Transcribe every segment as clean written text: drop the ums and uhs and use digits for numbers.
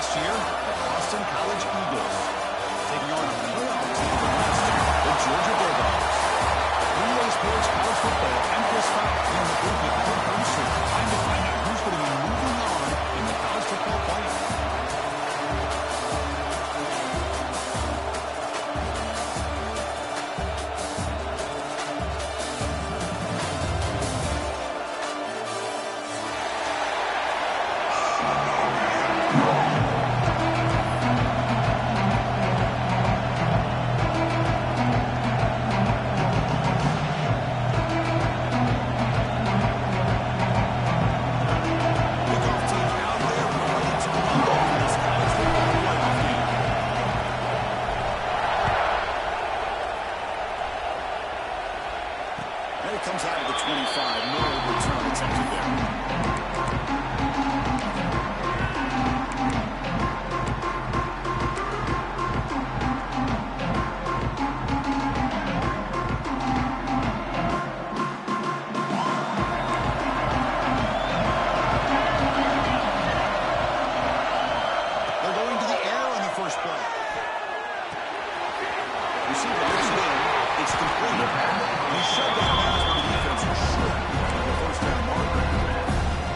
last year, the Boston College Eagles. Taking on a playoff team from last year, the Georgia Bulldogs. 3-Way Sports College Football and Chris Fox in the booth with Clint Bumster. Time to find out who's going to be moving on in the college football playoff. Comes out of the 25. No return attempted there. They're going to the air on the first play. Receiver gets it in. It's complete. He shoved that pass with the defense for sure. The first down marker.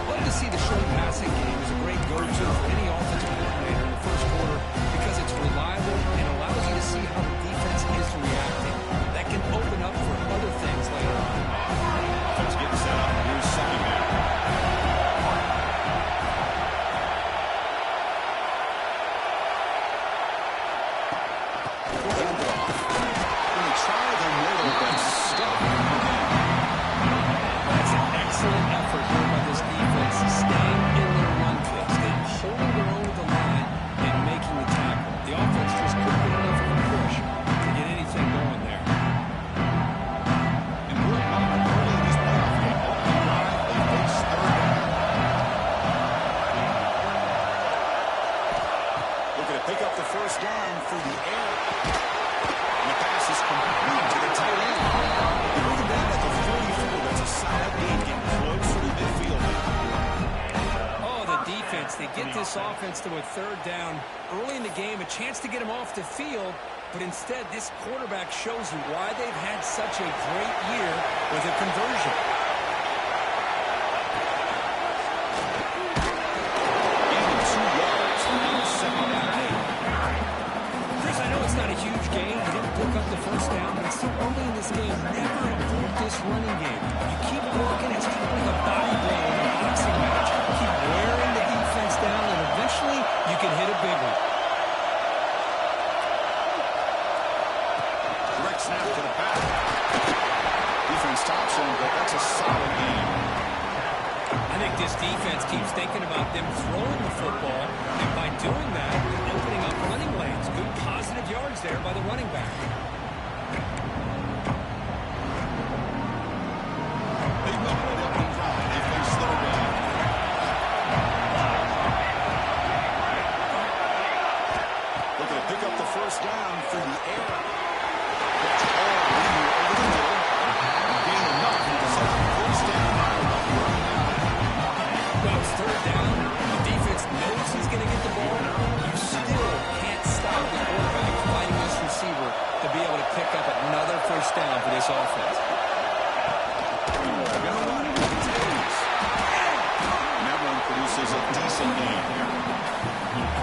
Love to see the short passing game is a great go-to for any offensive coordinator in the first quarter because it's reliable and allows you to see how the defense is reacting. That can open up for other things later on. Offense getting set up. Here's second down. That's an excellent effort here by this defense, staying in their run fix, and holding their own with the line and making the tackle. The offense just couldn't get enough of a push to get anything going there. Important moment early in this playoff game. Opening drive, they face third down. Looking to pick up the first down through the air. And the pass is complete to the tight end. Moving down at the 44. That's a solid gain, getting closer to midfield now. Oh, the defense, they get this offense to a third down early in the game, a chance to get them off the field, but instead this quarterback shows you why they've had such a great year with a conversion. Gaining 2 yards. Now second down 8. Chris, I know it's not a huge game. You didn't pick up the first down, but it's so early in this game. Never abort this running game. You keep working. It's kind of like a body blow in a boxing match. Keep wearing the defense down, and eventually you can hit a big one. Direct snap to the back. Defense stops him, but that's a solid game. I think this defense keeps thinking about them throwing the football, and by doing that, they're opening up running lanes. Good positive yards there by the running back. Big moment on the opening drive. They face third down. Looking to pick up the first down through the air. That's all linear over the middle. Gain enough to set up first down. Well, it's third down. The defense knows he's going to get the ball. You still can't stop the quarterback fighting this receiver to be able to pick up another first down for this offense. They're going to run it with the A's. And that run produces a decent gain here.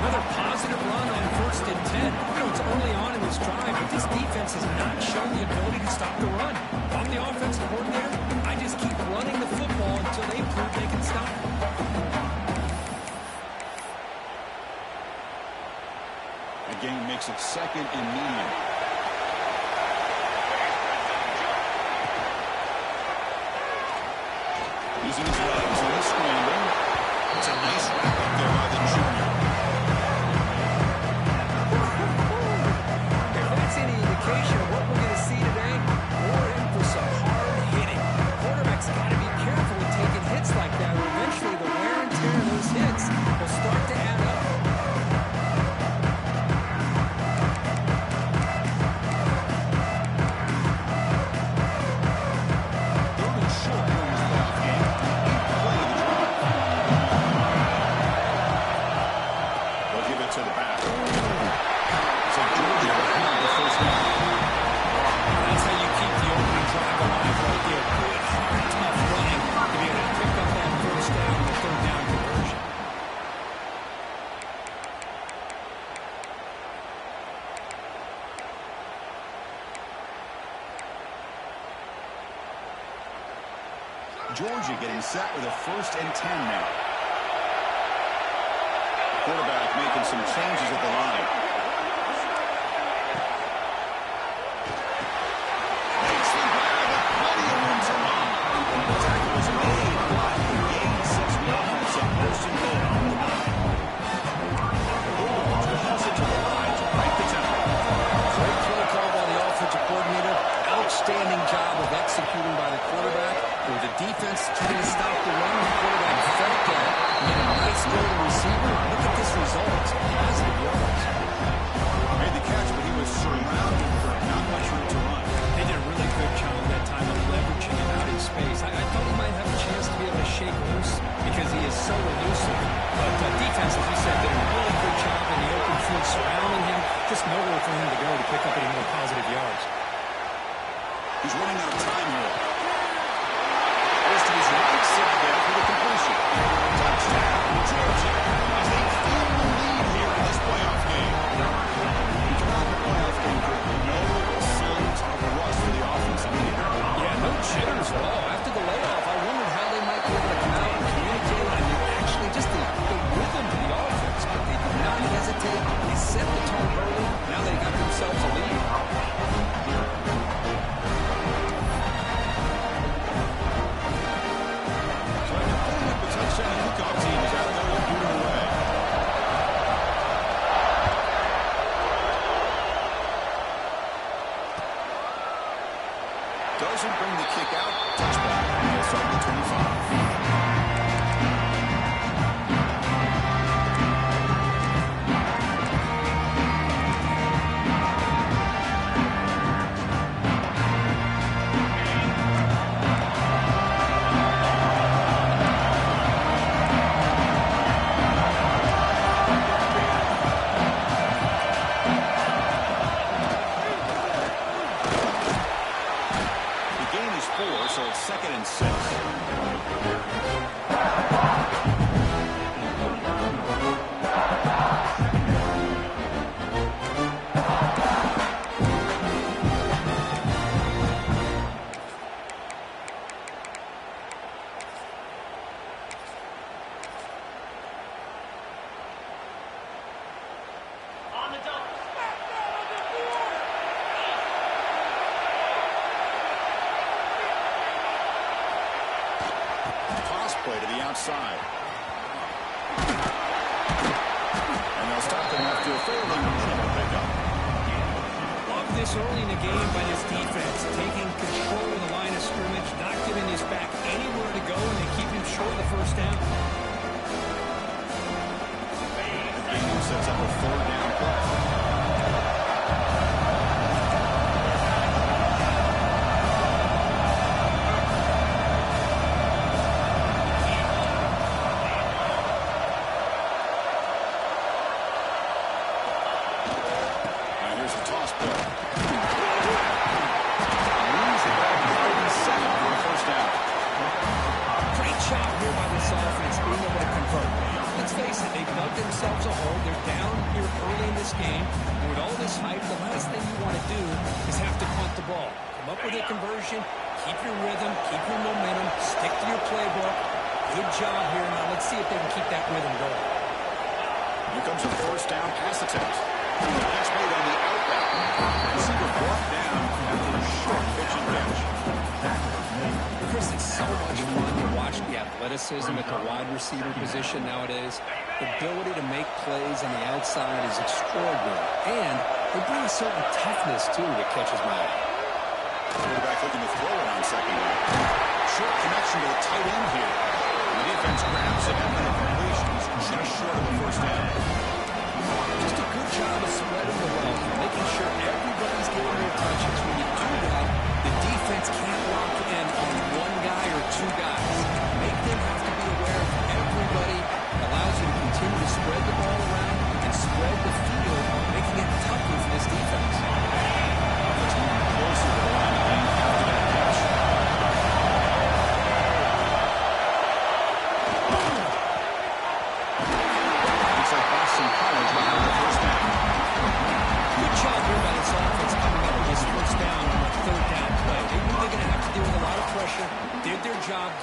Another positive run on 1st and 10. You know, it's early on in this drive, but this defense has not shown the ability to stop the run. If I'm the offensive coordinator, I just keep running the football until they prove they can stop it. That gain makes it second and medium. Using his legs and he's scrambling. It's a nice wrap up there by the junior. If that's any indication of what we're going to see today, we're in for some hard hitting. Quarterback's got to be careful with taking hits like that, or eventually the wear and tear of those hits will start to add up. Third and short here in this playoff game. Play of the drive. to the back. So Georgia will have the first down. That's how you keep the opening drive alive right there. Good, hard, tough running to be able to pick up that first down and third down conversion. Georgia getting set with a 1st and 10 now. Quarterback making some changes at the line. Makes the grab with plenty of room to run. The tackle is made. Blocking gain sets the offense up 1st and goal on the line. Bulldogs will pass it to the line to break the tempo. Great play call by the offensive coordinator. Outstanding job of executing by the quarterback. With the defense trying to stop the run, the quarterback felt that. Made a nice throw to receiver. Look at this result. Positive yards. Made the catch, but he was surrounded for not much room to run. They did a really good job that time of leveraging him out in space. I thought he might have a chance to be able to shake loose because he is so elusive. But defense, as you said, did a really good job in the open field surrounding him. Just nowhere for him to go to pick up any more positive yards. He's running out of time here. Goes to his right side there for the completion. Touchdown, Georgia, as they claim the lead here in this playoff game. You come out in the playoff game, no signs of a rust for the offense. Yeah, no jitters at all. After the layoff, I wondered how they might be able to come out and communicate and actually just the rhythm to the offense. But they did not hesitate. They set the tone early. Now they got themselves a lead. Doesn't bring the kick out. Touchback. He'll start at the 25. So it's 2nd and 6. Play to the outside. And they'll stop them after a fairly minimal pickup. Love this early in the game by this defense, taking control of the line of scrimmage, not giving his back anywhere to go, and they keep him short of the first down. The game sets up a 4th down play. Themselves a hole. They're down here early in this game. And with all this hype, the last thing you want to do is have to punt the ball. Come up with a conversion, keep your rhythm, keep your momentum, stick to your playbook. Good job here. Now let's see if they can keep that rhythm going. Here comes a 4th down pass attempt. Pass made on the outbound. Receiver brought down after a short pitch and catch. Chris, it's so much fun to watch the athleticism at the wide receiver position nowadays. The ability to make plays on the outside is extraordinary. And they bring a certain toughness, too, that catches my eye. Quarterback looking to throw it on 2nd down. Short connection to the tight end here. The defense grabs it, and the completion is just short of the 1st down. Just a good job of spreading the wealth, making sure everybody's getting their touches. When you do that, the defense can't lock in on one guy or two guys. Make them have to be aware of everybody. Allows you to continue to spread the ball around and spread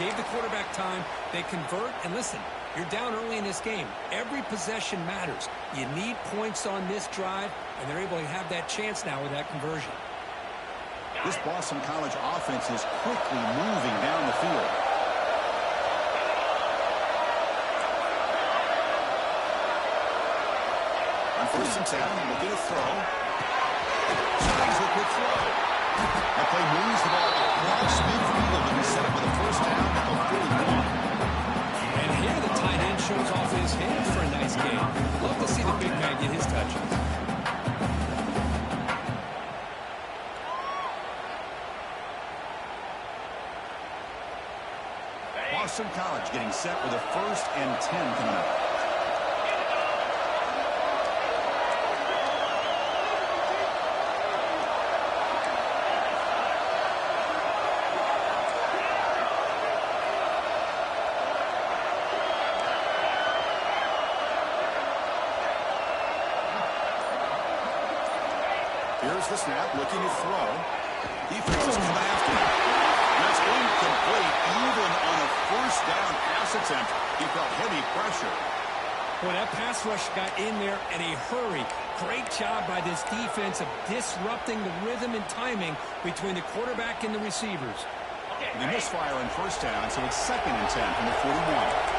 gave the quarterback time. They convert, and listen, you're down early in this game. Every possession matters. You need points on this drive, and they're able to have that chance now with that conversion. This Boston College offense is quickly moving down the field. On 1st and 10, looking to throw. Swings the quick throw. That play moves the ball across midfield to be set up with a first down at the 41. And here the tight end shows off his hands for a nice game. Love to see the big man get his touches. Boston College getting set with a 1st and 10 coming up. Here's the snap, looking to throw. Defense is coming after him. That's incomplete. Even on a 1st down pass attempt, he felt heavy pressure. Well, that pass rush got in there in a hurry. Great job by this defense of disrupting the rhythm and timing between the quarterback and the receivers. They misfire on 1st down, so it's 2nd and 10 from the 41.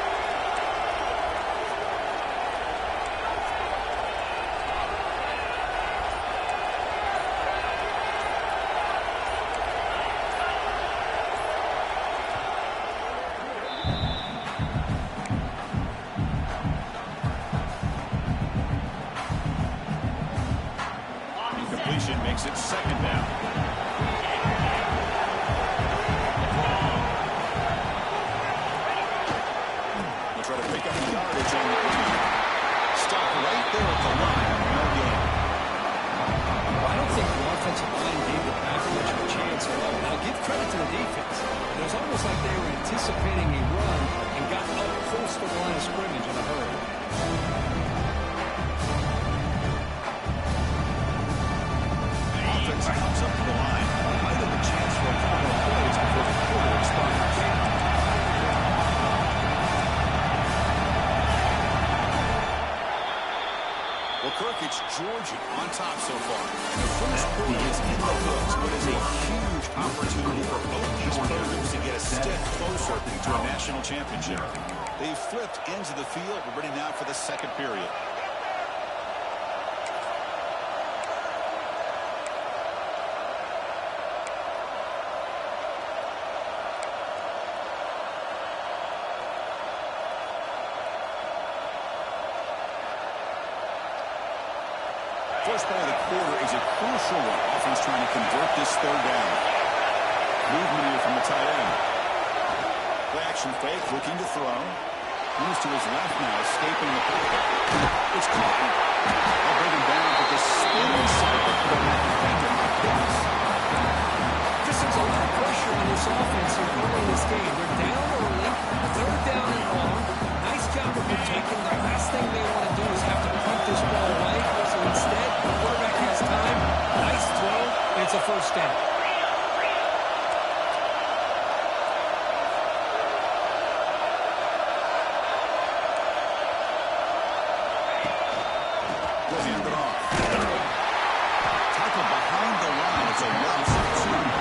Makes it 2nd down. They'll try to pick up the yardage on the ground. Stop right there at the line. No gain. Well, I don't think the offensive line gave the pass much of a chance at all. Now, give credit to the defense. It was almost like they were anticipating a run and got up close to the line of scrimmage in a hurry. Comes up to the line. Might have a chance for a couple of plays before the quarter expires. Well, Kirk, it's Georgia on top so far. The first quarter is in the books, but it's a huge opportunity for both these programs to get a step closer to a national championship. They've flipped into the field. We're ready now for the 2nd period. First play of the quarter is a crucial one. Offense trying to convert this 3rd down. Movement here from the tight end. Play action fake, looking to throw. Moves to his left now, escaping the pocket. It's caught. They'll bring him down, but the spinning cycle could have been effective. This is a lot of pressure on this offense here early in this game. They're down early, 3rd down and long. Nice job of protecting. The last thing they want to do is have to punt this ball away. So instead, the quarterback has time. Nice throw, and it's a 1st down. We'll hand it off. Tackle behind the line. It's a loss of 2.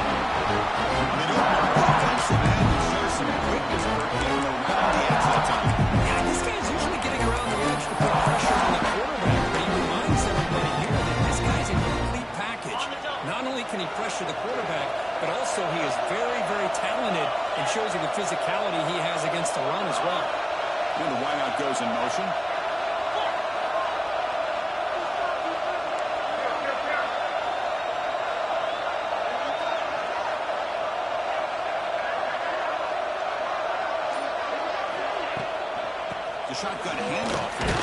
Defensive end who shows some quickness for getting around the edge that time. Yeah, this guy's usually getting around the edge to put pressure on the quarterback, but he reminds everybody here that this guy's a complete package. Not only can he pressure the quarterback, but also he is very, very talented and shows you the physicality he has against the run as well. And the wideout goes in motion. The shotgun handoff here.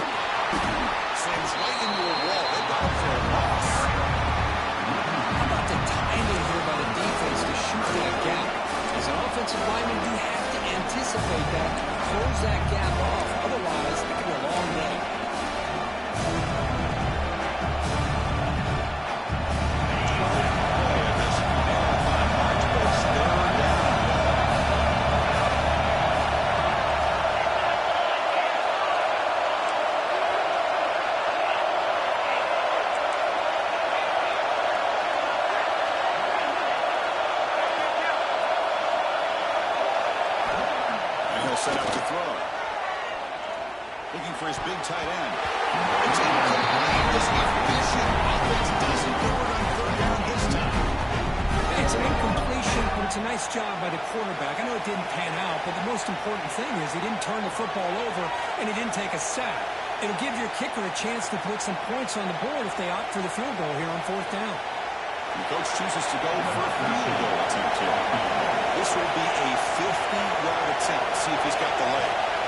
Slams right into a wall. They've got him for a loss. How about the timing here by the defense to shoot that gap? As an offensive lineman, you have to anticipate that, close that gap off. Otherwise, it could be a long day. his big tight end. It's incomplete. This efficient offense doesn't do it on third down this time. It's an incompletion, but it's a nice job by the quarterback. I know it didn't pan out, but the most important thing is he didn't turn the football over and he didn't take a sack. It'll give your kicker a chance to put some points on the board if they opt for the field goal here on fourth down. The coach chooses to go for a field goal attempt here. This will be a 50-yard attempt. See if he's got the leg.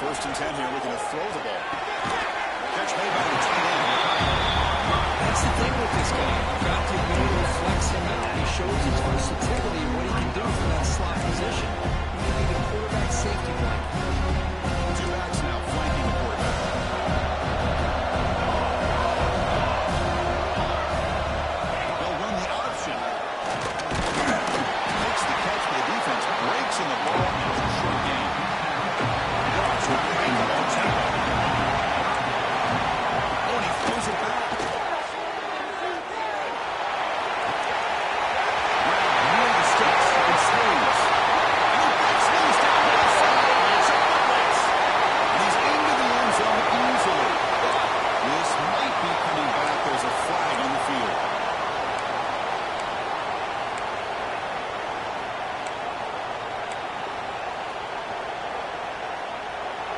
First and 10 here, looking to throw the ball. Catch made by the tight end. That's the thing with this guy. You've got the ability to flex him out. He shows his versatility and what he can do from that slot position. He can be the quarterback safety blanket. Two backs now flanking the quarterback. They'll run the option. Makes the catch for the defense. Breaks in the ball. And it's a short game.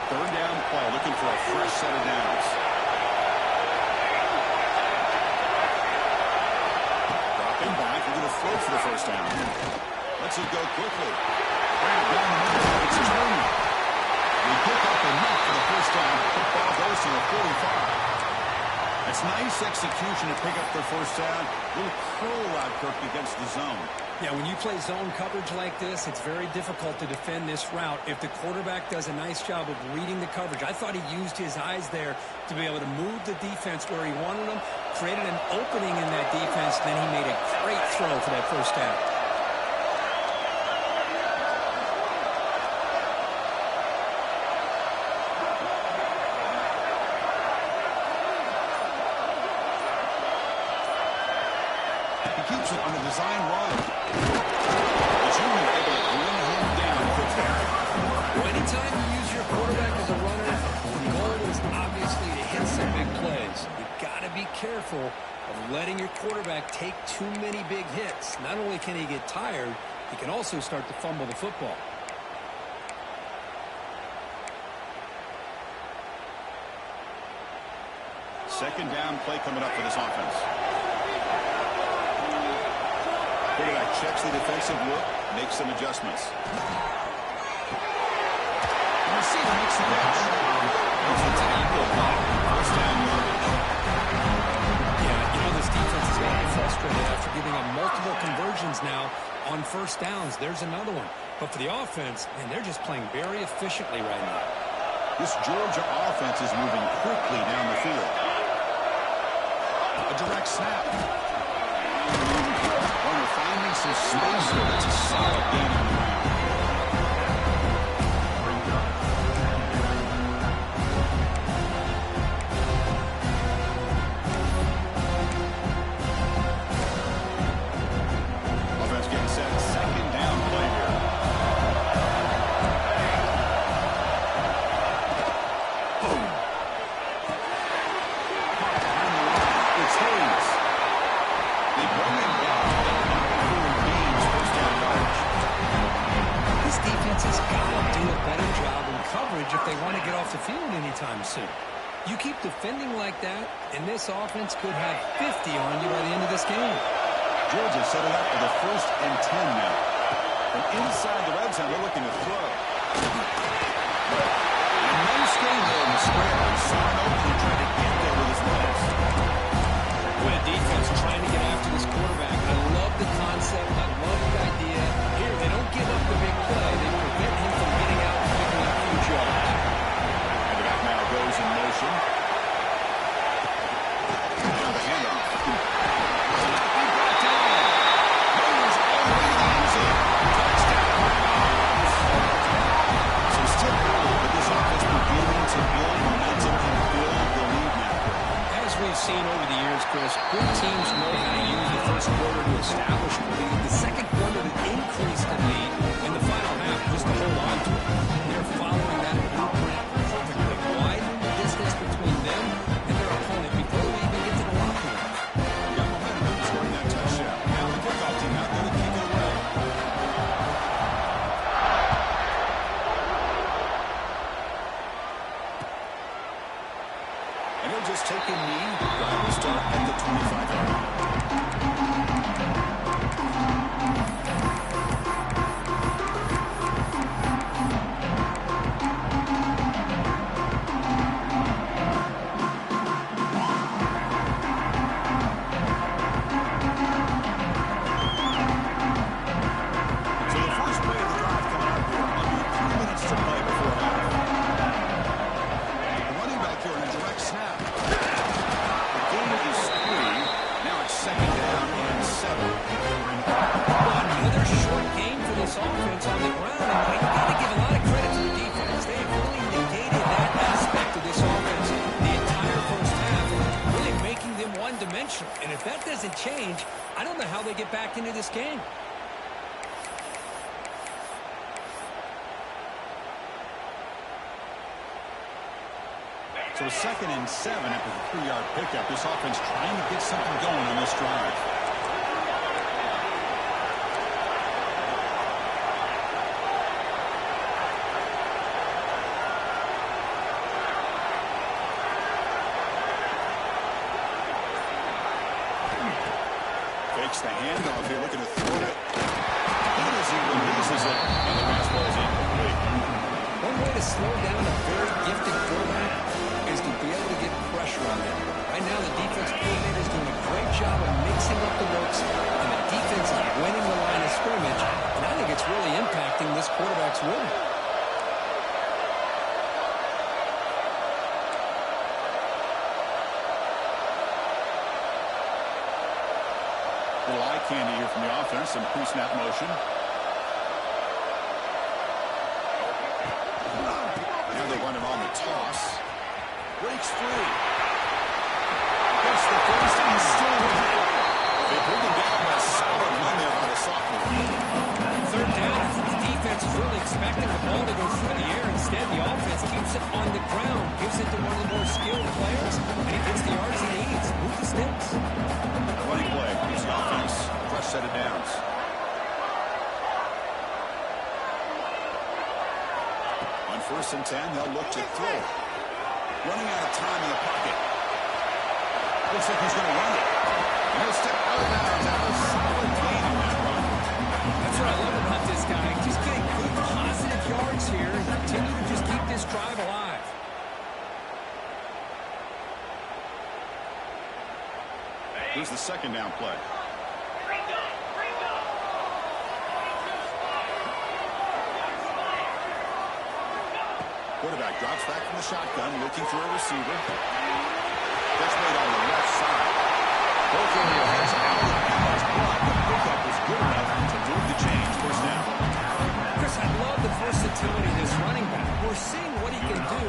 Third down play, looking for a fresh set of downs. Dropping back, we're going to throw for the first down. Lets it go quickly. Down the middle, it's a turn. We pick up enough for the first down. Football goes to the 45. It's nice execution to pick up their first down. A little curl out, Kirk, against the zone. Yeah, when you play zone coverage like this, it's very difficult to defend this route if the quarterback does a nice job of reading the coverage. I thought he used his eyes there to be able to move the defense where he wanted them, created an opening in that defense, then he made a great throw for that first down. Keeps it on the design run. The junior able to bring him down quickly. Well, anytime you use your quarterback as a runner, the goal is obviously to hit some big plays. You've got to be careful of letting your quarterback take too many big hits. Not only can he get tired, he can also start to fumble the football. Second down play coming up for this offense. Quarterback checks the defensive look, makes some adjustments. The receiver makes the catch. There's a tackle block. First down yardage. Yeah, you know this defense is going to be frustrated after giving up multiple conversions now on first downs. There's another one. But for the offense, man, they're just playing very efficiently right now. This Georgia offense is moving quickly down the field. A direct snap. Finding some space here. That's a solid gain on the ground. Offense getting set. Second down play here. Boom. It's Hayes. They bring him down. Has got to do a better job in coverage if they want to get off the field anytime soon. You keep defending like that, and this offense could have 50 on you by the end of this game. Georgia set it up for the 1st and 10 now. From inside the red zone, they're looking to throw. A nice game there in the square. Saw an opening, tried to get there with his legs. quarter to establish the lead, the second quarter to increase the lead, and the final half just to hold on to it. They're following that blueprint perfectly, widening the distance between them and their opponent before they even get to the locker room. Got momentum scoring that touchdown. Now the kickoff team out there to kick it away. And he'll just take a knee. Drive will start at the 25-yard line. So the first play of the drive coming up here. Under 3 minutes to play before half. The running back here in a direct snap. The gain is 3. Now it's second down and 7. Another short game for this offense on the ground, and you got to give a lot of credit to the defense. They have really negated that aspect of this offense the entire first half, really making them one-dimensional. And if that doesn't change, I don't know how they get back into this game. So second and 7 after the 3-yard pickup. This offense trying to get something going on this drive. Fakes the handoff here, looking to throw it. As he releases it, and the pass ball is incomplete. One way to slow down a very gifted quarterback is to be able to get pressure on them. Right now, the defense coordinator is doing a great job of mixing up the looks, and the defense is winning the line of scrimmage, and I think it's really impacting this quarterback's rhythm. Little eye candy here from the offense, some pre-snap motion. Now they run it on the toss. Breaks free. Gets the first and still with it. They pulled him down with a solid run there by the sophomore. Third down, the defense is really expecting the ball to go through the air. Instead, the offense keeps it on the ground, gives it to one of the more skilled players, and he gets the yards he needs. Move the sticks. Running play. Gives the offense a fresh set of downs. On 1st and 10, they'll look to throw. Running out of time in the pocket. Looks like he's going to run it. And he'll step out of bounds after a solid gain on that run. That's what I love about this guy. Just getting good, positive yards here and continue to just keep this drive alive. Here's the second down play. Quarterback drops back from the shotgun, looking for a receiver. Gets made on the left side. Both areas out of bounds, but the pickup was good enough to move the chains. First down. Chris, I love the versatility of this running back. We're seeing what he can do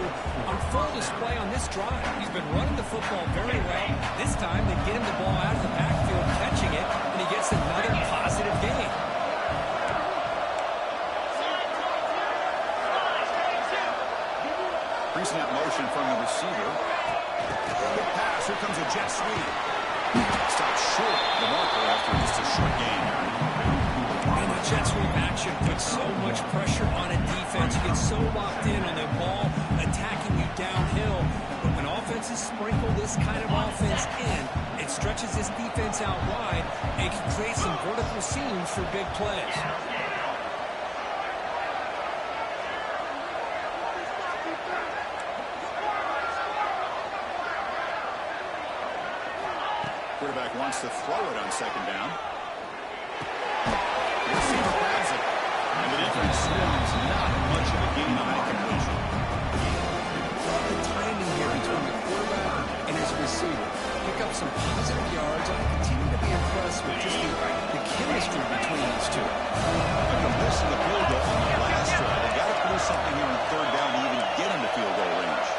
on full display on this drive. He's been running the football very well. This time, they get him the ball out of the backfield, catching it, and he gets another positive gain. Pre-snap motion from the receiver. Good pass. Here comes a jet sweep. Stops short the marker after just a short gain. And the jet sweep action puts so much pressure on a defense. You get so locked in on the ball attacking you downhill. But when offenses sprinkle this kind of offense in, it stretches this defense out wide and can create some vertical seams for big plays. Quarterback wants to throw it on second down. The receiver grabs it, and the defense swarms. Not much of a gain on that completion. The timing here between the quarterback and his receiver. Pick up some positive yards. I continue to be impressed with just the chemistry between these two. After missing the field goal on the last drive, they got to produce something here on third down to even get into field goal range.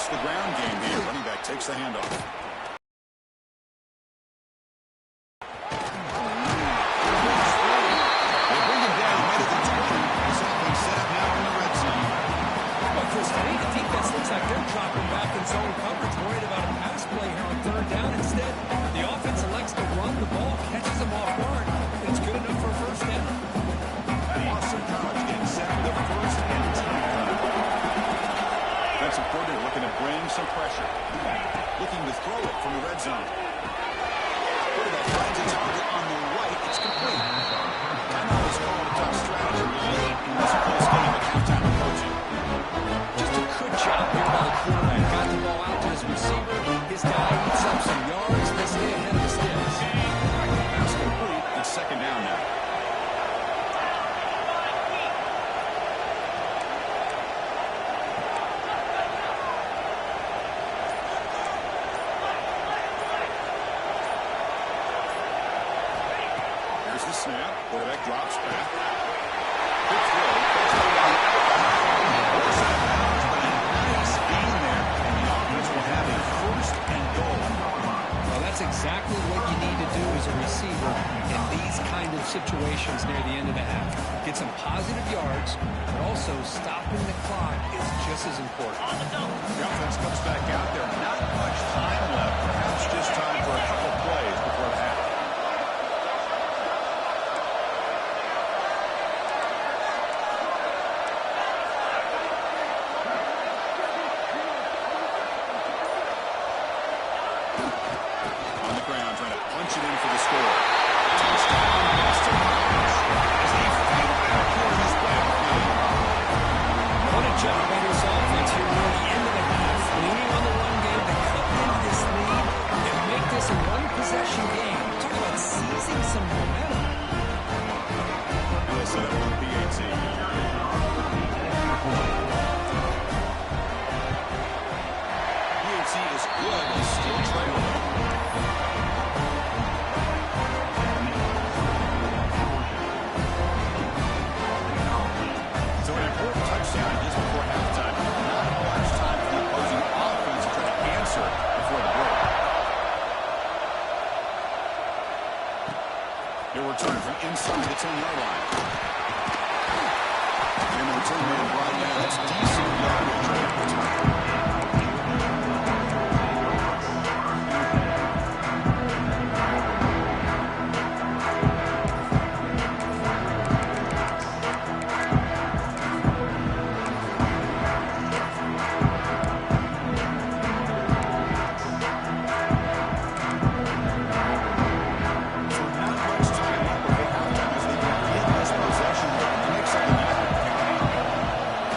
The ground game here, running takes the handoff. They bring him down right at the 20. This offense set up now in the red zone. Well, Chris, to me, the defense looks like they're dropping back in zone coverage, worried about a pass play here on third down. Instead, the offense elects to run the ball, catches them off guard, and it's good enough for a first down. Boston College getting set for the first and 10. Defensive coordinator looking to bring some pressure. Looking to throw it from the red zone. Quarterback finds a target on the right. It's complete. Timeout is called a tough strategy late in this close game at halftime coaching. Just a good job here by the quarterback. Got the ball out to his receiver. His guy eats up some yards. They stay ahead of the sticks. Pass complete. It's second down now. Here's the snap. Quarterback drops back. Good throw. Works out of bounds, but a nice gain there. And the offense will have a first and goal. Well, that's exactly what you need to do as a receiver in these kind of situations near the end of the half. Get some positive yards, but also stopping the clock is just as important. The offense comes back out there. Not much time left. Perhaps just time for a couple plays before the half. On the ground, trying to punch it in for the score. Touchdown, Boston College. As they fight back here in this backfield. What a job by this offense here near the end of the half. Leaning on the run game to cut into this lead and make this a one-possession game. Talk about seizing some momentum. They'll set up on PAT. PAT is good. They still trailing. So an important touchdown just before halftime. Not much time for the opposing offense to try to answer before the break. He'll return from inside the 10-yard line. And the return man brought down. That's decent yardage right at the time. So not much time left before halftime as they begin this possession. Mix up the Yankee County.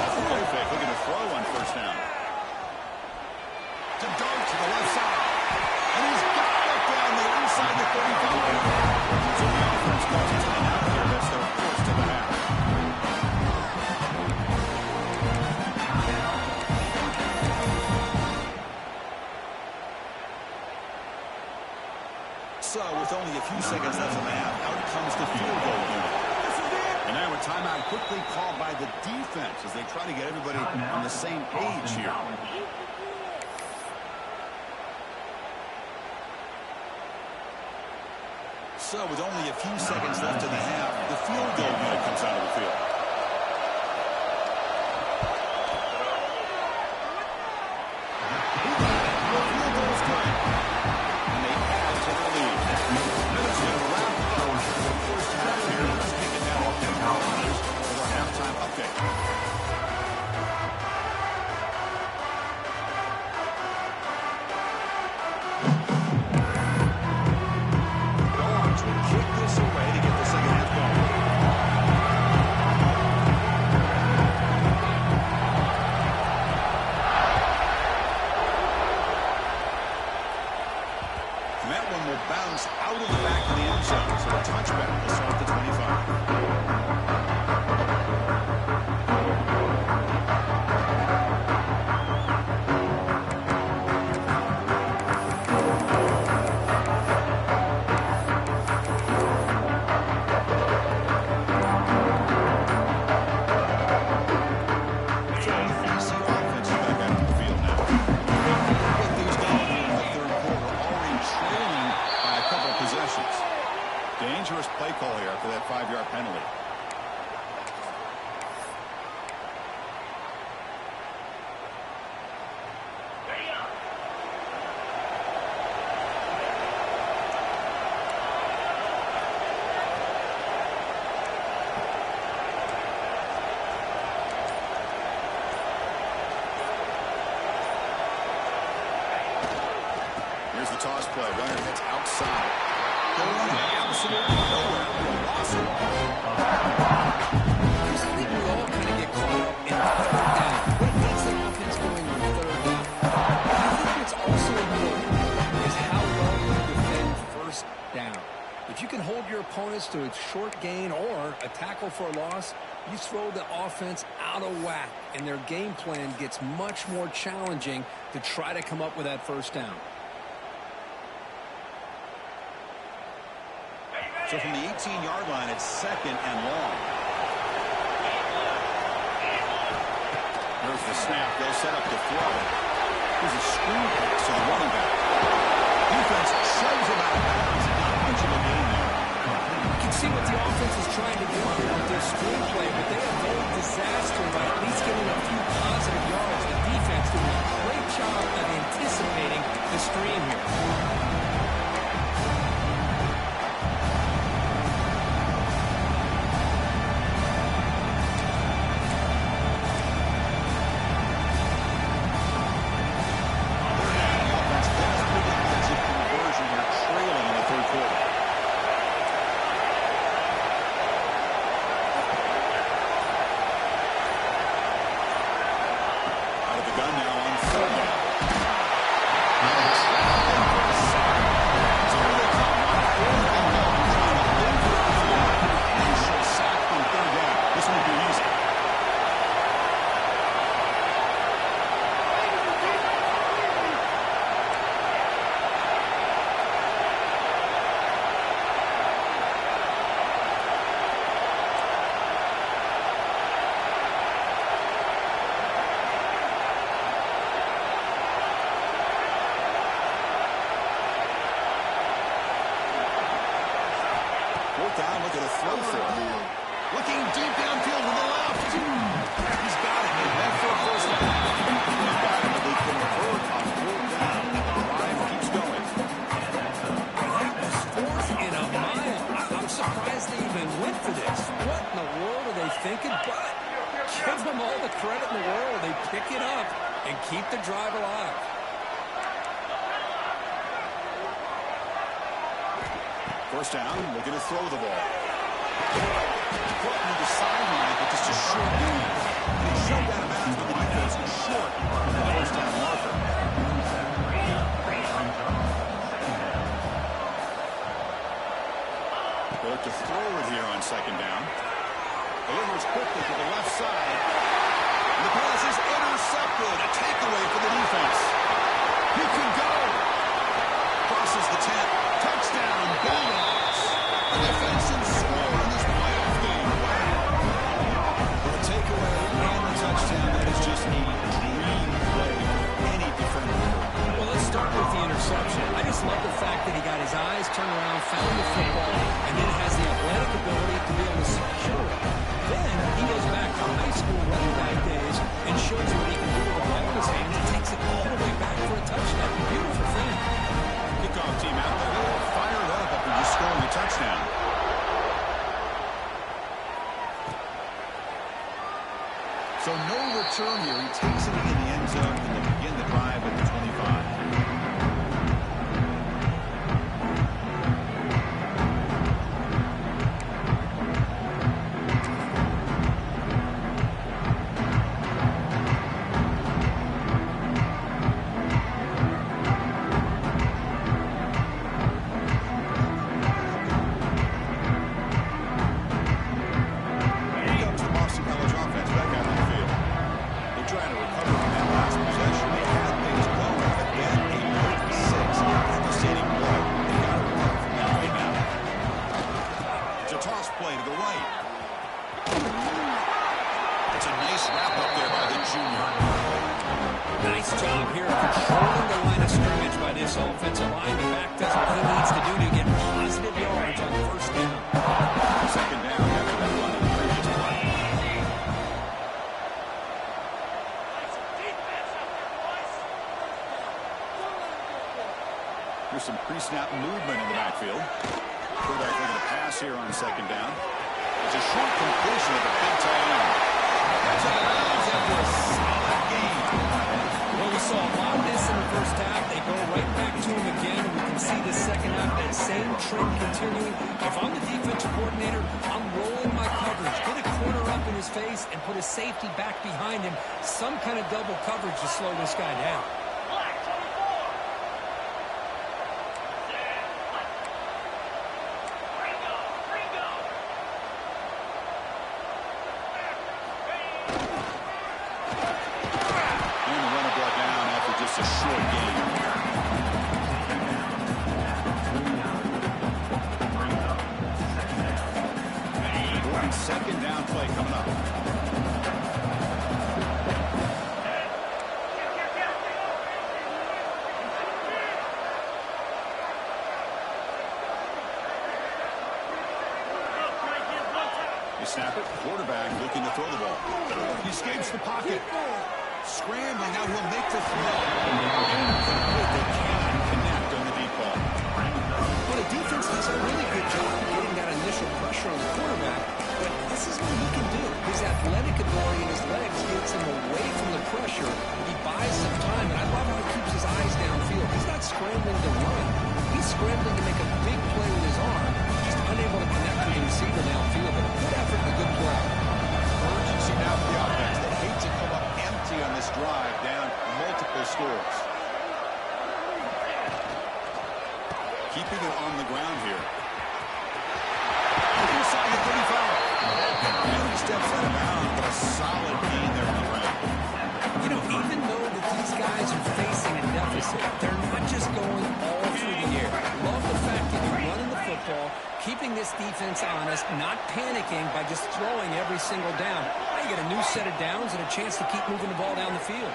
Off the play fake, looking to throw on first down. To dart to the left side. And he's got it down there inside the 35. So the offense calls a timeout here. That's their first of the half. So with only a few seconds left in the half, out comes the field goal unit. And now a timeout quickly called by the defense as they try to get everybody on the same page here. So with only a few seconds left in the half, the field goal unit comes out of the field. The field goal is good. And they add to the lead. Minutes to wrap up the first half here. Let's kick it now off to College with our halftime update. Dogs will kick this away to get the second half going. And that one will bounce out of the back of the end zone. So a touchback will start the 25. So the BC offense is back out on the field now. Get things going here. Here's the toss play. Runner heads outside. Going absolutely nowhere. Loss of ball. Chris, I think we all kind of get caught up in third down. What gets the offense going on third down? I think what's also important is how well you defend first down. If you can hold your opponents to a short gain or a tackle for a loss, you throw the offense out of whack, and their game plan gets much more challenging to try to come up with that first down. So from the 18-yard line, it's 2nd and long. There's the snap. They'll set up the throw. There's a screen pass to the running back. Defense shoves him out of bounds. Not much of a gain there. You can see what the offense is trying to do here with their screenplay, but they avoid disaster by at least getting a few positive yards. The defense doing a great job of anticipating the screen here. Down, look at a throw for him. Looking deep downfield with the left. He's got it. They went for a first down. He's got it, but they convert on 4th down. The drive keeps going. That was 4th and a mile. I'm surprised they even went for this. What in the world are they thinking? But give them all the credit in the world. They pick it up and keep the drive alive. First down, looking to throw the ball. Caught near the sideline, but just a short gain. They shoved out of bounds, but the defense was short on the first down marker. They look to throw it here on 2nd down. Delivers quickly to the left side. And the pass is intercepted. A takeaway for the defense. He can go. Crosses the 10. Touchdown, Bulldogs. The defense and score in this playoff game. Wow. For a takeaway and the touchdown, that is just a dream play for any defender. Well, let's start with the interception. I just love the fact that he got his eyes turned around, found the football, and then has the athletic ability to be able to secure it. Then he goes back to high school running back days and shows what he can do with the ball in his hands and takes it all the way back for a touchdown. Beautiful thing. Kickoff team out there. They're fired up after just scoring a touchdown. So no return here. He takes it in the end zone and they begin the drive at the 25. There's some pre-snap movement in the backfield. Quarterback looking to pass here on 2nd down. It's a short completion of the big tight end. That's out of bounds after a solid game. Well, we saw a lot of this in the first half. They go right back to him again. trend continuing. If I'm the defensive coordinator, I'm rolling my coverage. Get a corner up in his face and put a safety back behind him. Some kind of double coverage to slow this guy down. Just a short game. Second down play coming up. You snap it. Quarterback looking to throw the ball. He escapes the pocket. Scrambling, now he'll make the throw. They cannot connect on the deep ball. Well, the defense does a really good job of getting that initial pressure on the quarterback, but this is what he can do. His athletic ability and his legs gets him away from the pressure. He buys some time, and I love how he keeps his eyes downfield. He's not scrambling to run. He's scrambling to make a big play with his arm, just unable to connect with the receiver downfield. But good effort and a good play. Urgency now for the offense. They hate to come up empty on this drive, down multiple scores. Keeping it on the ground here. Inside the 35. And he steps out of bounds, but a solid gain there on the ground. You know, even though that these guys are facing a deficit, they're not just going all through the air. Love the fact that you're running the football, keeping this defense honest, not panicking by just throwing every single down. Now you get a new set of downs and a chance to keep moving the ball down the field.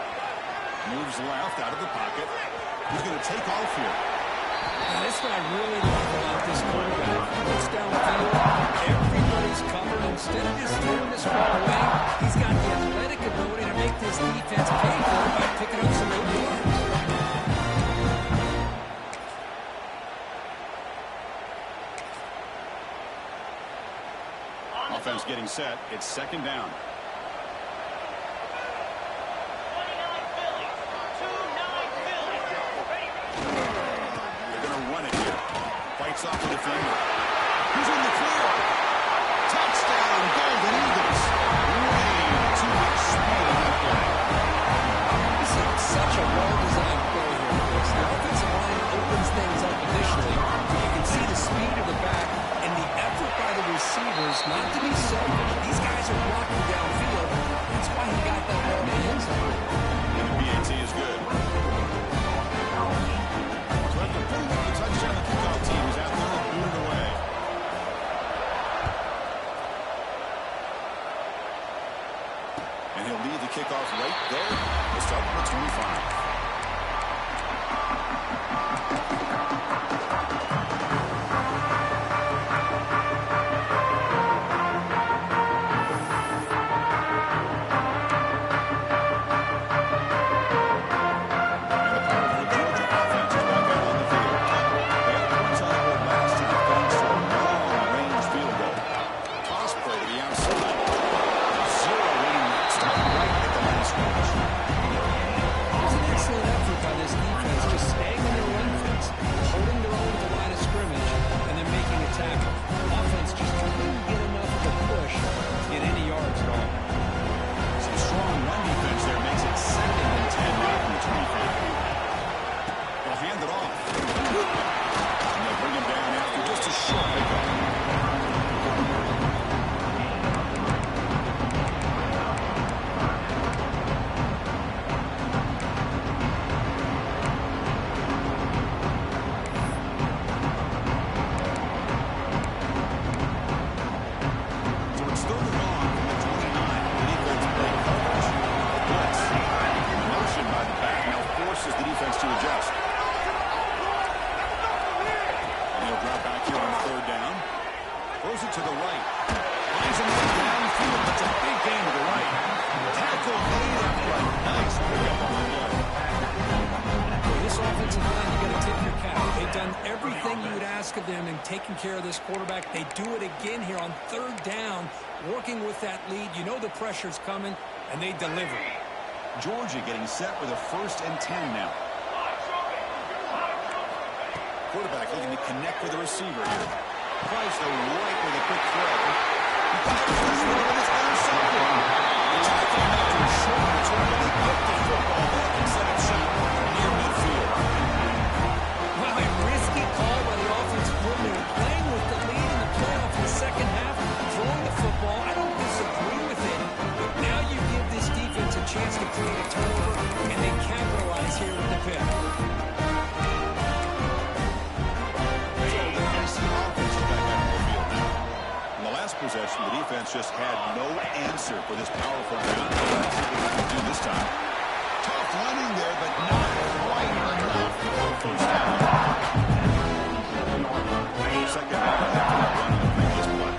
Moves left out of the pocket. He's going to take off here. Now, this guy really loves about this quarterback. Looks downfield, everybody's covered. Instead of just throwing this ball away, he's got the athletic ability to make this defense pay for it by picking up some good yards. Offense getting set. It's second down. Fights off the defender. He's in the clear. Touchdown, Golden Eagles. Way too much speed on that play. This is such a well-designed play here, Chris. The offensive line opens things up initially, but you can see the speed of the back and the effort by the receivers not to be selfish. These guys are blocking downfield. That's why he got that ball in the end zone. And the PAT is good. So after putting up the touchdown, the kickoff team is out there and blew it away. And he'll lead the kickoff right there. We'll start from the 25. Of them and taking care of this quarterback. They do it again here on third down, working with that lead. You know the pressure's coming, and they deliver. Georgia getting set with a 1st and 10 now. Quarterback looking to connect with the receiver here. Tries to right with a quick throw. He fires this one, and it's intercepted. The tackle after a short return, and they get the football back and set up shop near midfield. Wow, a risky call by the offensive coordinator, playing with the lead in the playoff in the second half, throwing the football. I don't disagree with it, but now you give this defense a chance to create a turnover, and they capitalize here with the pick. Possession, the defense just had no answer for this powerful ground. Let's see what they can do this time. Tough running there, but not quite enough for a first down. Second down after that run on the previous play.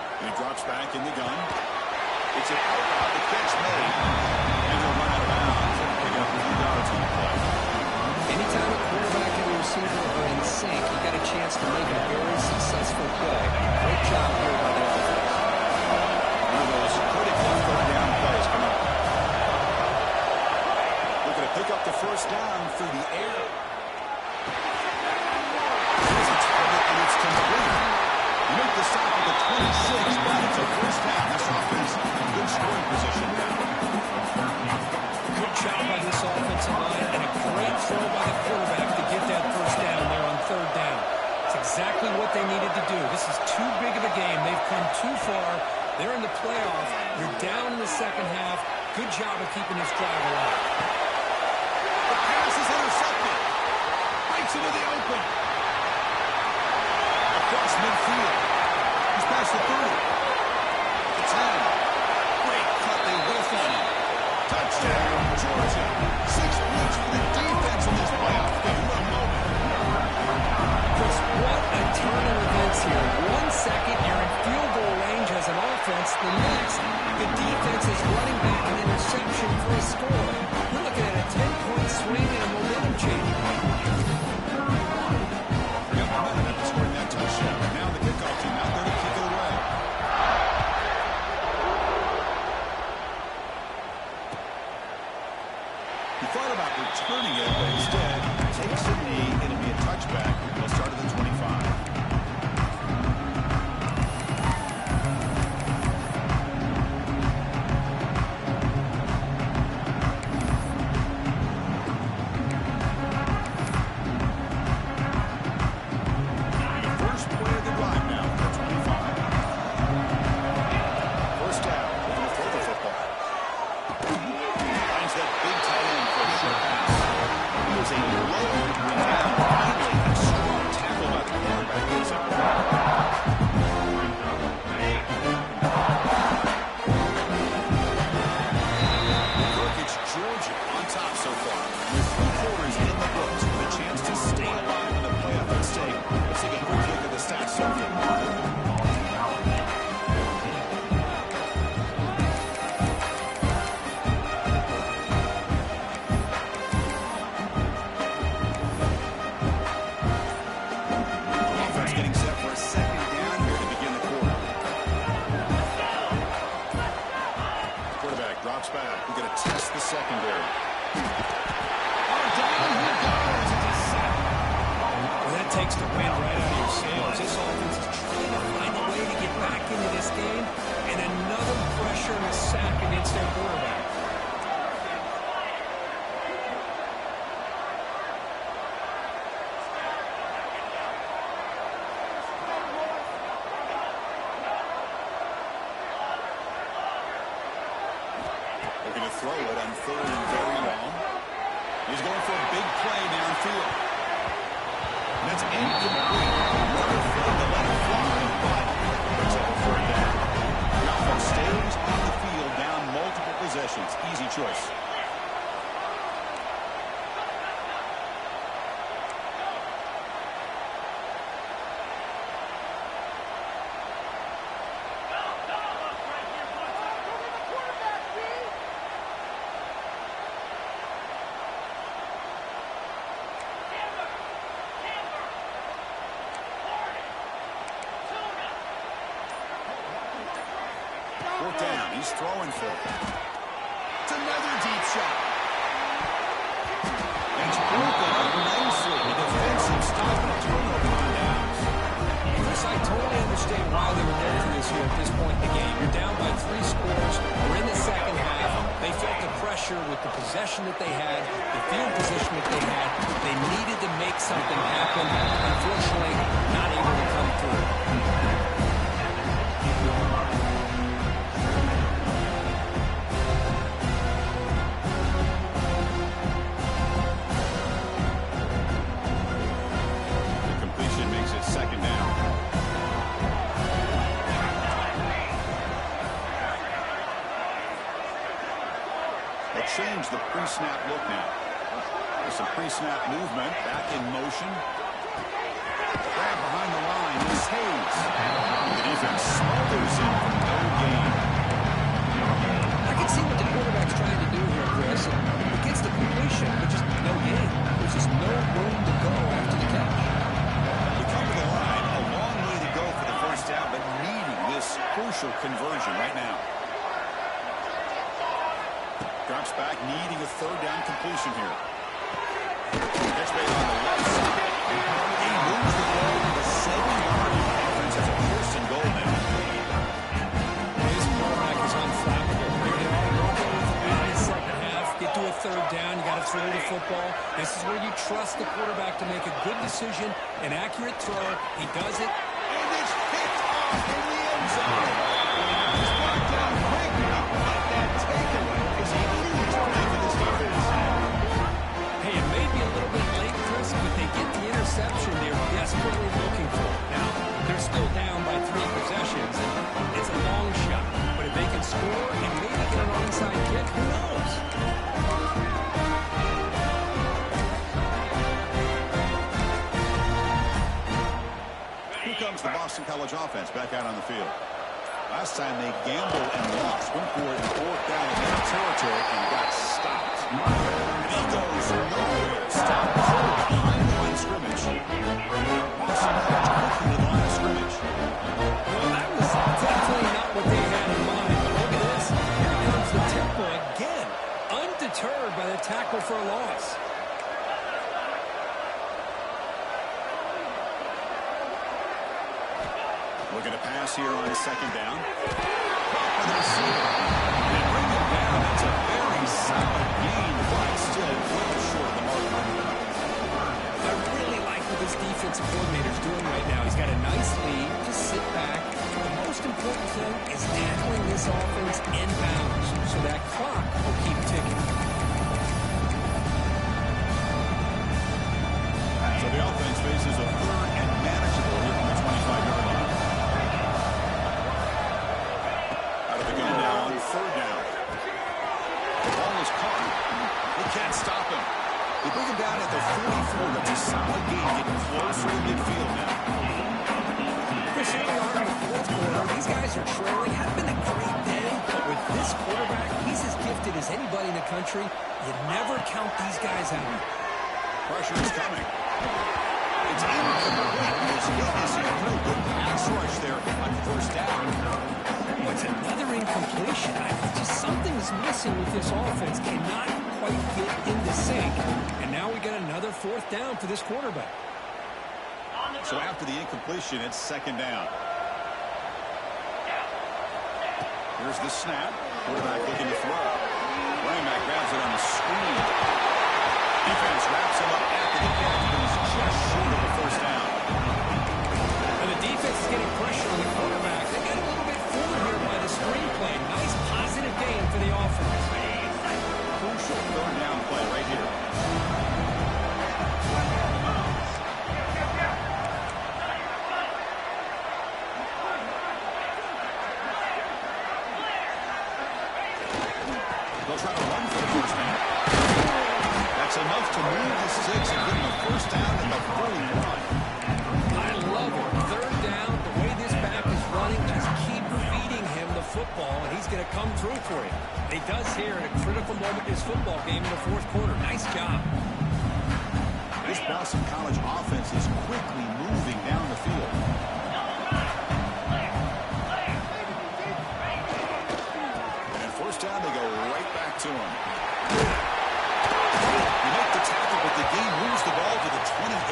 And he drops back in the gun. It's an out, the catch made, and they'll run out of bounds and pick up 3 yards on the play. Anytime a quarterback and a receiver are in sync, you got a chance to make a very successful play. Great job here by the offense. One of those critical third down plays. Come on. Looking to pick up the first down through the air. Here's a target, and it's complete. You make the stop at the 26, but it's a first down. This offense in good scoring position now. Good job by this offensive line, and a great throw by the quarterback to get that first down there on third down. It's exactly what they needed to do. This is too big of a game. They've come too far. They're in the playoff. You're down in the second half. Good job of keeping this drive alive. The pass is intercepted. Breaks into the open. Across midfield. He's past the 30. The 10. Great cut. They whiff on him. Touchdown, Georgia. 6 points for the defense in this playoff game. What a moment. Chris, what a turn of events here. 1 second, you're in field goal range as an offense. The next, the defense is running back an interception for a score. We're looking at a 10-point swing and a momentum change. Got momentum after scoring that touchdown. Now the kickoff team out there to kick it away. He thought about returning it, but instead takes a knee. It'll be a touchback. They'll start at the 25. First play of the drive now at the 25. First down. Looking to throw the football. Finds that big tight end for a short pass. It was a low down. Finally, a strong tackle by the quarterback. Gives it. It's Georgia on top so far. With 3 quarters in the books, with a chance to stay alive in the playoff at stake. Let's take a quick look at the stats so far. Getting set for a second down here to begin the quarter. Quarterback drops back. We're going to test the secondary. Down he goes. It's a sack. Well, that takes the wind right out of your sails. This offense is trying to find a way to get back into this game, and another pressure and a sack against their quarterback. Looking to throw it on third and very long. He's going for a big play downfield. And that's incomplete. Another field to let it fly, but it's over for a down. The offense stays on the field, down multiple possessions. Easy choice. Fourth down. He's throwing for it. To another deep shot. It's broken up nicely. A defensive stop and a turnover on downs. Chris, I totally understand why they were going for this here at this point in the game. You're down by 3 scores. We're in the second half. They felt the pressure with the possession that they had, the field position that they had. They needed to make something happen. Unfortunately, not able to come through. The completion makes it second down. They change the pre-snap look now. There's some pre-snap movement. Back in motion. Grab behind the line is Hayes. The defense smothers him for no gain. I can see what the quarterback's trying to do here, Chris. He gets the completion, but just no gain. There's just no room to go after the catch. We come to the line. A long way to go for the first down, but needing this crucial conversion right now. Drops back, needing a third down completion here. Catch made on the left side. He moves the ball to the 7-yard line. Offense has a first and goal now. This quarterback is unflappable. They're going to go with the lead in the second half, get to a third down, you got to throw the football. This is where you trust the quarterback to make a good decision, an accurate throw. He does it. And it's picked off in the end zone. He's brought down quick. Not let that take him. It's a huge play for this defense. Hey, it may be a little bit late, Chris, but they get the interception they're desperately looking for. Now, they're still down by 3 possessions. It's a long shot, but if they can score and maybe get an onside kick, who knows? Here comes the Boston College offense back out on the field. Last time they gambled and lost. Went for it in 4th down in their territory and got stopped. And he goes nowhere. Stopped behind the line of scrimmage. Boston College quickly to the line of scrimmage. Well, that was definitely not what they had in mind. But look at this. Here comes the tempo again. Undeterred by the tackle for a loss. Looking to pass here on 2nd down. And the receiver. They bring him down. It's a very solid gain, but still well short of the mark. I really like what this defensive coordinator's doing right now. He's got a nice lead. Just sit back. The most important thing is handling this offense in bounds so that clock will keep ticking. So the offense faces a 3rd and manageable here from the 25-yard line. Out of the gun now on 3rd down. The ball is caught. They can't stop him. They bring him down at the 44. That's a solid gain, getting closer to midfield now. Chris, here we are in the 4th quarter. These guys are trailing. Hadn't been a great day, but with this quarterback, he's as gifted as anybody in the country. You never count these guys out. Pressure is coming. It's incomplete. This is a real good pass rush there on 1st down. Oh, it's another incompletion. Just something is missing with this offense. Cannot quite get into sync. And now we got another 4th down for this quarterback. So after the incompletion, it's 2nd down. Here's the snap. Quarterback looking to throw. Running back grabs it on the screen. Defense wraps him up after the catch, but he's just short of the 1st down. And the defense is getting pressure on the quarterback. They got a little bit fooled here by the screenplay. Nice positive gain for the offense. Crucial 3rd down play right here. They'll try to run for the 1st down. That's enough to move the 6 and give them a 1st down at the 41. I love it. 3rd down, the way this back is running, just keep feeding him the football, and he's going to come through for you. And he does here at a critical moment in this football game in the 4th quarter. Nice job. This Boston College offense is quickly moving down the field. And 1st down, they go right back to him. You make the tackle, but the game moves the ball to the 28.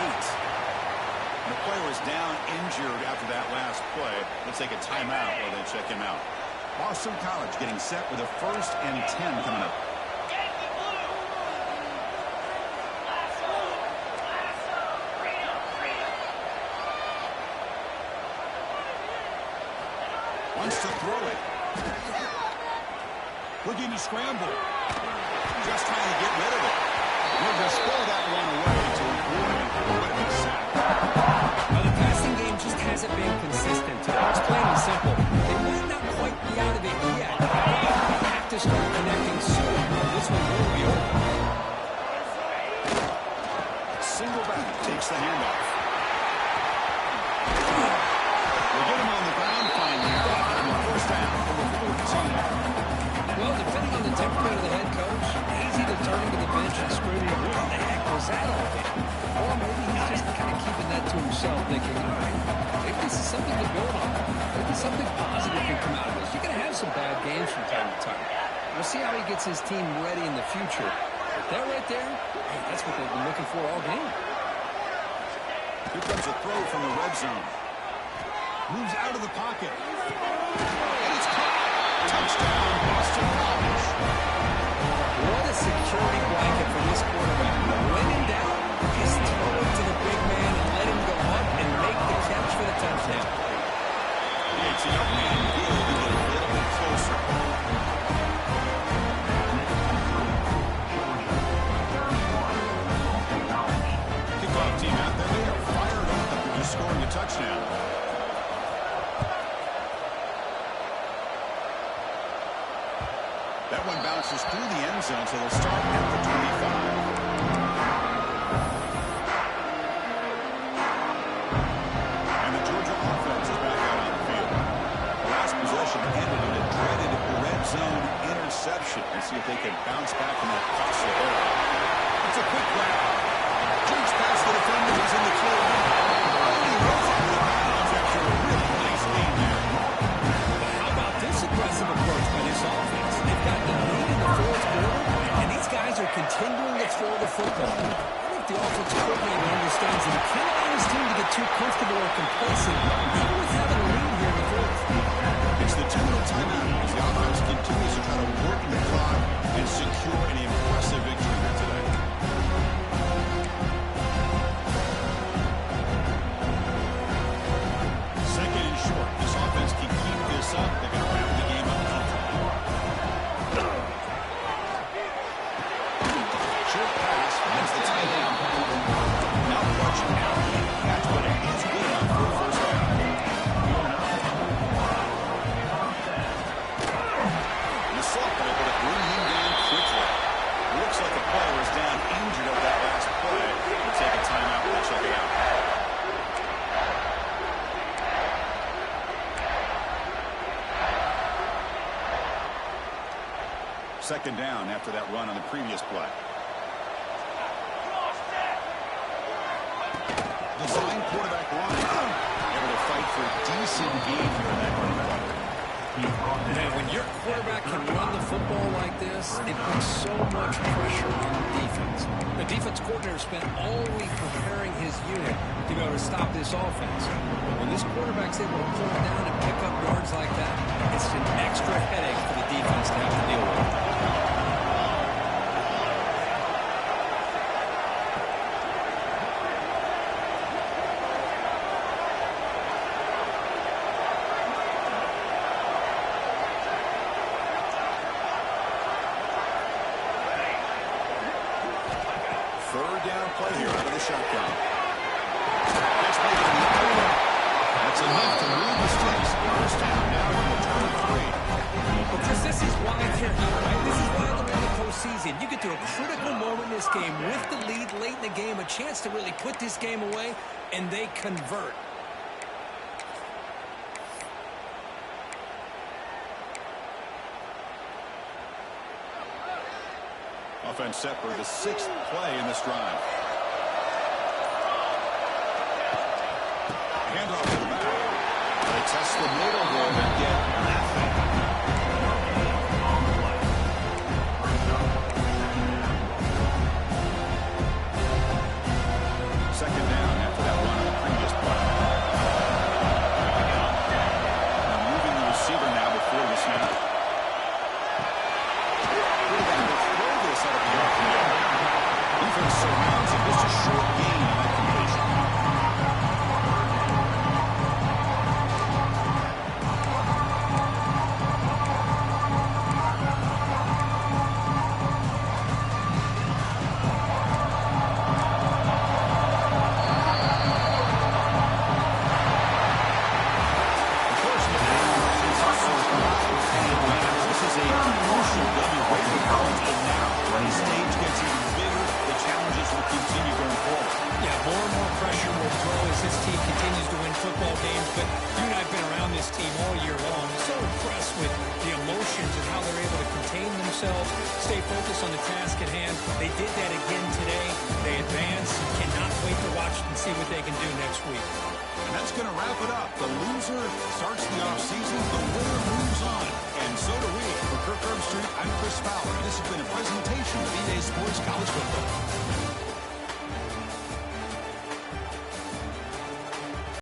And the player is down injured after that last play. Let's take a timeout while they check him out. Boston College getting set with a 1st and 10 coming up. Wants to throw it. Looking to scramble. Just trying to get rid of it. We'll just throw that one away to avoid a sack. Well, the passing game just hasn't been consistent today. It's plain and simple. They might not quite be out of it yet. They have to start connecting soon. This one will be over. Single back takes the handoff. We'll get him on the ground finally. On the 1st down for the 14. Well, depending on the temperament of the head coach, he's either turning to the bench and screaming, what the heck was that all about? Or maybe he's just kind of keeping that to himself, thinking, all right, maybe this is something to build on. Maybe something positive can come out of this. You're going to have some bad games from time to time. We'll see how he gets his team ready in the future. But that right there, hey, that's what they've been looking for all game. Here comes a throw from the red zone. Moves out of the pocket. And it's caught. Touchdown, Boston College. What a security blanket for this quarterback. When in doubt, just throw it to the big man and let him go up and make the catch for the touchdown. It's an up man good to get a little bit closer. Kickoff team out there. They are fired up after just scoring a touchdown. That one bounces through the end zone, so they'll start at the 25. And the Georgia offense is back out on the field. The last possession ended in a dreaded red zone interception. Let's see if they can bounce back from that costly error. It's a quick grab. Jukes past the defender. He's in the clear. Oh, he rolls out of the bounds after a really nice lead there. How about this aggressive approach by this offense? They've got the lead in the 4th quarter, and these guys are continuing to throw the football. I think the offensive coordinator understands that he can't allow his team to get too comfortable or complacent, even with having a lead here in the 4th. It's the 2-minute timeout as the offense continues to try to work the clock and secure an impressive victory here today. Second and short. This offense can keep this up. They're going to wrap the game up. Short pass finds the tight end. Now watching out. Catch, but it is good enough for a 1st down. The sophomore able to bring him down quickly. It looks like the player is down injured at that last play. We'll take a timeout. We'll check it out. Second down after that run on the previous play. Design quarterback line. Able to fight for a decent gain here in that running play. And when your quarterback can run the football like this, it puts so much pressure on the defense. The defense coordinator spent all week preparing his unit to be able to stop this offense. But when this quarterback's able to pull it down and pick up yards like that, it's an extra headache for the defense to have to deal with. Third down play here out of the shotgun. That's enough to move the sticks. 1st down now to the 23. Well, Chris, this is why they're here, right? This is why they're in the postseason. You get to a critical moment in this game with the lead late in the game, a chance to really put this game away, and they convert. Offense set for the 6th play in this drive. Handoff to the back. They test the middle there and get nothing. but you and I have been around this team all year long. So impressed with the emotions and how they're able to contain themselves, stay focused on the task at hand. They did that again today. They advance. Cannot wait to watch and see what they can do next week. And that's going to wrap it up. The loser starts the offseason. The winner moves on. And so do we. For Kirk Herbstreit, I'm Chris Fowler. This has been a presentation of EA Sports College Football.